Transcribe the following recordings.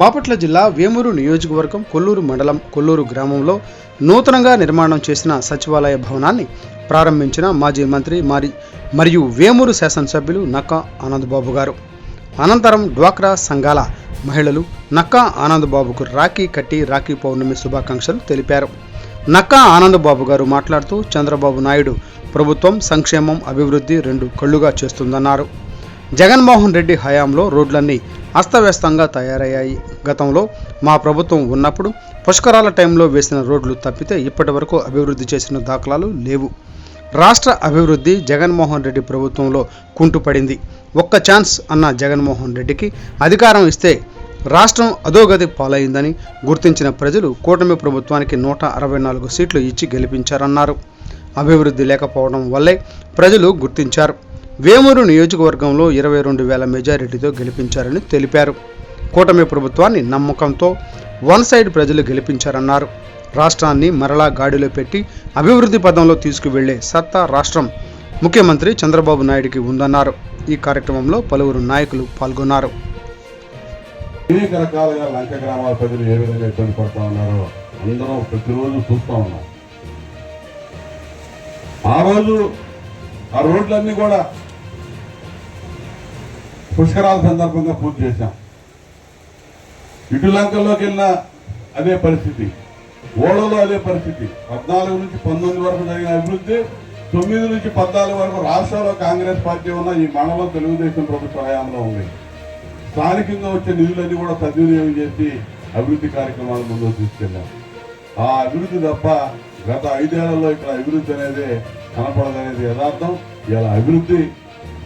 బాపట్ల జిల్లా వేమూరు నియోజకవర్గం కొల్లూరు మండలం కొల్లూరు గ్రామంలో నూతనంగా నిర్మాణం చేసిన సచివాలయ భవనాన్ని ప్రారంభించిన మాజీ మంత్రి మరియు వేమూరు శాసనసభ్యులు నక్కా ఆనందబాబు గారు. అనంతరం డ్వాక్రా సంఘాల మహిళలు నక్కా ఆనందబాబుకు రాఖీ కట్టి రాఖీ పౌర్ణమి శుభాకాంక్షలు తెలిపారు. నక్కా ఆనందబాబు గారు మాట్లాడుతూ చంద్రబాబు నాయుడు ప్రభుత్వం సంక్షేమం అభివృద్ధి రెండు కళ్ళుగా చేస్తుందన్నారు. జగన్మోహన్ రెడ్డి హయాంలో రోడ్లన్నీ అస్తవ్యస్తంగా తయారయ్యాయి. గతంలో మా ప్రభుత్వం ఉన్నప్పుడు పుష్కరాల టైంలో వేసిన రోడ్లు తప్పితే ఇప్పటి వరకు అభివృద్ధి చేసిన దాఖలాలు లేవు. రాష్ట్ర అభివృద్ధి జగన్మోహన్ రెడ్డి ప్రభుత్వంలో కుంటుపడింది. ఒక్క ఛాన్స్ అన్న జగన్మోహన్ రెడ్డికి అధికారం ఇస్తే రాష్ట్రం అధోగతి పాలైందని గుర్తించిన ప్రజలు కూటమి ప్రభుత్వానికి 164 సీట్లు ఇచ్చి గెలిపించారన్నారు. అభివృద్ధి లేకపోవడం వల్లే ప్రజలు గుర్తించారు. వేమూరు నియోజకవర్గంలో 22,000 మెజారిటీతో గెలిపించారని తెలిపారు. కూటమి ప్రభుత్వాన్ని నమ్మకంతో వన్ సైడ్ ప్రజలు గెలిపించారన్నారు. రాష్ట్రాన్ని మరలా గాడిలో పెట్టి అభివృద్ధి పదంలో తీసుకువెళ్లే సత్తా రాష్ట్రం ముఖ్యమంత్రి చంద్రబాబు నాయుడికి ఉందన్నారు. ఈ కార్యక్రమంలో పలువురు నాయకులు పాల్గొన్నారు. అనేక రకాలుగా లంక గ్రామాల ప్రజలు ఏ విధంగా ఇబ్బంది పడుతూ ఉన్నారో అందరం ప్రతిరోజు చూస్తూ ఉన్నాం. ఆ రోజు ఆ రోడ్లన్నీ కూడా పుష్కరాల సందర్భంగా పూర్తి చేశాం. ఇటు లంకల్లోకి వెళ్ళిన అదే పరిస్థితి, ఓడలో అదే పరిస్థితి. 14 నుంచి 19 వరకు జరిగిన అభివృద్ధి, 9 నుంచి 14 వరకు రాష్ట్రంలో కాంగ్రెస్ పార్టీ ఉన్న ఈ మండలం తెలుగుదేశం ప్రభుత్వ హయాంలో ఉంది. స్థానికంగా వచ్చే నిధులన్నీ కూడా సద్వినియోగం చేసి అభివృద్ధి కార్యక్రమాలు ముందుకు తీసుకెళ్ళాం. ఆ అభివృద్ధి తప్ప గత 5 ఏళ్లలో ఇక్కడ అభివృద్ధి అనేది కనపడదనేది యథార్థం. ఇలా అభివృద్ధి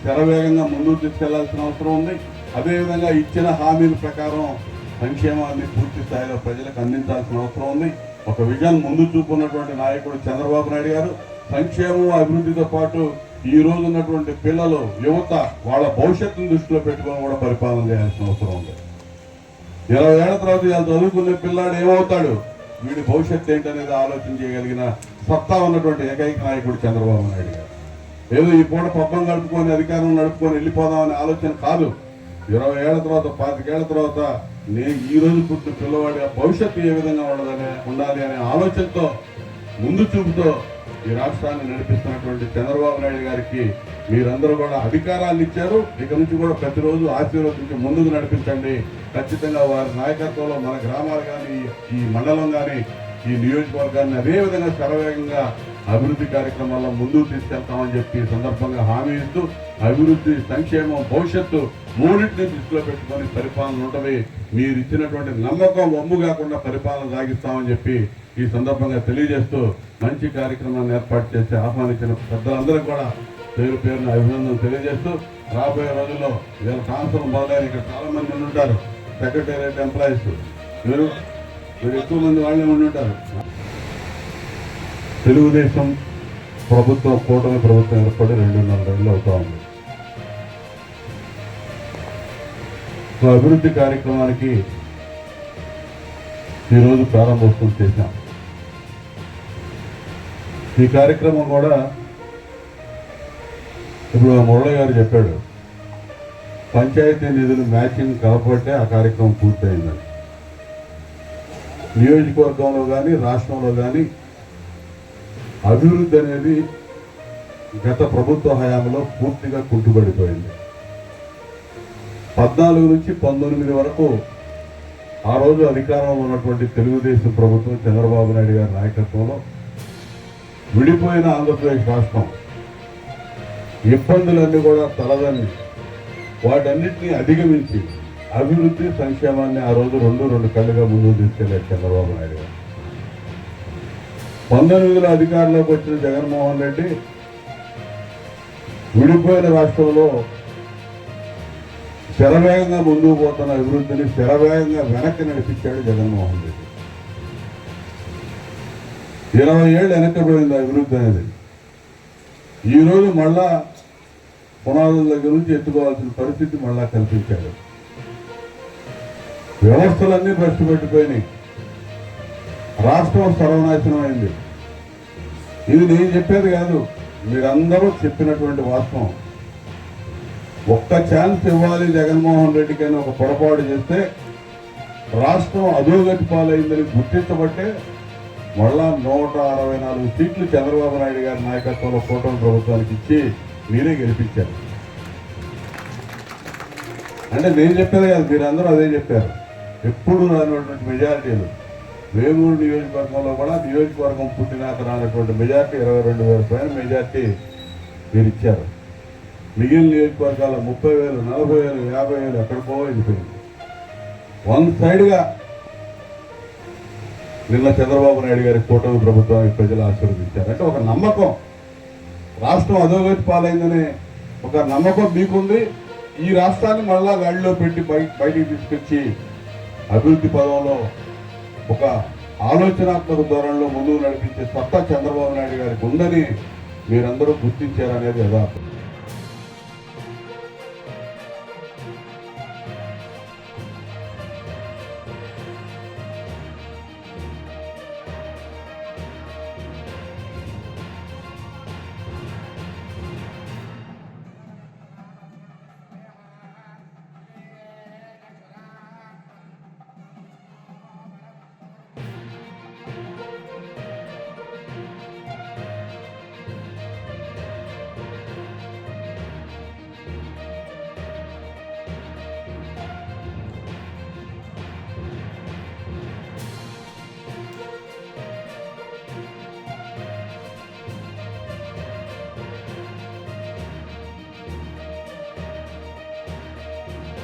శరవేగంగా ముందుకు తీసుకెళ్లాల్సిన అవసరం ఉంది. అదేవిధంగా ఇచ్చిన హామీల ప్రకారం సంక్షేమాన్ని పూర్తి స్థాయిలో ప్రజలకు అందించాల్సిన అవసరం ఉంది. ఒక విజన్ ముందు చూపున్నటువంటి నాయకుడు చంద్రబాబు నాయుడు గారు సంక్షేమం అభివృద్ధితో పాటు ఈ రోజు ఉన్నటువంటి పిల్లలు, యువత వాళ్ళ భవిష్యత్తును దృష్టిలో పెట్టుకొని కూడా పరిపాలన చేయాల్సిన అవసరం ఉంది. 20 ఏళ్ల తర్వాత ఇలా చదువుకునే పిల్లాడు ఏమవుతాడు, వీడి భవిష్యత్తు ఏంటనేది ఆలోచన చేయగలిగిన సత్తా ఉన్నటువంటి ఏకైక నాయకుడు చంద్రబాబు నాయుడు గారు. ఏదో ఈ పూట పబ్బం గడుపుకొని అధికారం నడుపుకొని వెళ్ళిపోదామనే ఆలోచన కాదు. 20 ఏళ్ల తర్వాత 25 ఏళ్ల తర్వాత నేను ఈ రోజు పుట్టిన పిల్లవాడి భవిష్యత్తు ఏ విధంగా ఉండాలి అనే ఆలోచనతో ముందు చూపుతో ఈ రాష్ట్రాన్ని నడిపిస్తున్నటువంటి చంద్రబాబు నాయుడు గారికి మీరందరూ కూడా అధికారాన్ని ఇచ్చారు. ఇక నుంచి కూడా ప్రతిరోజు ఆశీర్వదించి ముందుకు నడిపించండి. ఖచ్చితంగా వారి నాయకత్వంలో మన గ్రామాలు కానీ, ఈ మండలం కానీ, ఈ నియోజకవర్గాన్ని అదేవిధంగా శరవేగంగా అభివృద్ధి కార్యక్రమాల్లో ముందుకు తీసుకెళ్తామని చెప్పి సందర్భంగా హామీ ఇస్తూ అభివృద్ధి, సంక్షేమం, భవిష్యత్తు మూడింటిని దృష్టిలో పెట్టుకొని పరిపాలన ఉంటుంది. మీరు ఇచ్చినటువంటి నమ్మకం వమ్ము కాకుండా పరిపాలన సాగిస్తామని చెప్పి ఈ సందర్భంగా తెలియజేస్తూ మంచి కార్యక్రమాన్ని ఏర్పాటు చేసి ఆహ్వానించిన పెద్దలందరూ కూడా పేరు పేరున అభినందనలు తెలియజేస్తూ రాబోయే రోజుల్లో వీళ్ళ ట్రాన్స్ఫర్ మొదలైన ఇక్కడ చాలా మంది ఉంటారు. సెక్రటేరియట్ ఎంప్లాయీస్ మీరు ఎక్కువ మంది వాళ్ళే ఉంటారు. తెలుగుదేశం ప్రభుత్వం, కూటమి ప్రభుత్వం ఏర్పడి 2.5 ఏళ్ళు అవుతా ఉంది. అభివృద్ధి కార్యక్రమానికి ఈరోజు ప్రారంభోత్సవం చేశాం. ఈ కార్యక్రమం కూడా ఇప్పుడు మురళి గారు చెప్పాడు, పంచాయతీ నిధులు మ్యాచింగ్ కాబట్టి ఆ కార్యక్రమం పూర్తయిందని. నియోజకవర్గంలో కానీ రాష్ట్రంలో కానీ అభివృద్ధి అనేది గత ప్రభుత్వ హయాంలో పూర్తిగా కుంటుపడిపోయింది. 14 నుంచి 19 వరకు ఆ రోజు అధికారంలో ఉన్నటువంటి తెలుగుదేశం ప్రభుత్వం చంద్రబాబు నాయుడు గారి నాయకత్వంలో విడిపోయిన ఆంధ్రప్రదేశ్ రాష్ట్రం ఇబ్బందులన్నీ కూడా తలదన్ని వాటన్నిటినీ అధిగమించి అభివృద్ధి, సంక్షేమాన్ని ఆ రోజు రెండు కళ్ళుగా ముందుకు తీసుకెళ్లారు చంద్రబాబు నాయుడు గారు. 19లో అధికారంలోకి వచ్చిన జగన్మోహన్ రెడ్డి విడిపోయిన రాష్ట్రంలో శరవేగంగా ముందుకు పోతున్న అభివృద్ధిని శరవేగంగా వెనక్కి నడిపించాడు జగన్మోహన్ రెడ్డి. 20 ఏళ్ళు వెనక్కిపోయింది అభివృద్ధి అనేది. ఈరోజు మళ్ళా పునాదుల దగ్గర నుంచి ఎత్తుకోవాల్సిన పరిస్థితి మళ్ళా కల్పించాడు. వ్యవస్థలన్నీ భ్రష్టు పెట్టిపోయినాయి. రాష్ట్రం సర్వనాశనం అయింది. ఇది నేను చెప్పేది కాదు, మీరందరూ చెప్పినటువంటి వాస్తవం. ఒక్క ఛాన్స్ ఇవ్వాలి జగన్మోహన్ రెడ్డికి అని ఒక పొరపాటు చేస్తే రాష్ట్రం అధోగతి పాలైందని గుర్తించబట్టే మళ్ళా 164 సీట్లు చంద్రబాబు నాయుడు గారి నాయకత్వంలో కూటమి ప్రభుత్వానికి ఇచ్చి మీరే గెలిపించారు. అంటే నేను చెప్పేది కాదు, మీరందరూ అదే చెప్పారు. ఎప్పుడు రానటువంటి మెజారిటీలు వేమూరు నియోజకవర్గంలో కూడా నియోజకవర్గం పుట్టినాక రానటువంటి మెజార్టీ 22,000 పైన మెజార్టీ మీరు ఇచ్చారు. మిగిలిన నియోజకవర్గాల 30,000, 40,000, 50,000 ఎక్కడికో వెళ్ళిపోయింది. వన్ సైడ్గా నిన్న చంద్రబాబు నాయుడు గారి కూటమి ప్రభుత్వానికి ప్రజలు ఆశీర్వదించారు. అంటే ఒక నమ్మకం, రాష్ట్రం అధోగతి పాలైందనే ఒక నమ్మకం మీకుంది. ఈ రాష్ట్రాన్ని మళ్ళా గాడిలో పెట్టి బయటికి తీసుకొచ్చి అభివృద్ధి పదంలో ఒక ఆలోచనాత్మక ధోరణిలో ముందుకు నడిపించే సత్తా చంద్రబాబు నాయుడు గారికి ఉందని మీరందరూ గుర్తించారనేది యథార్థం.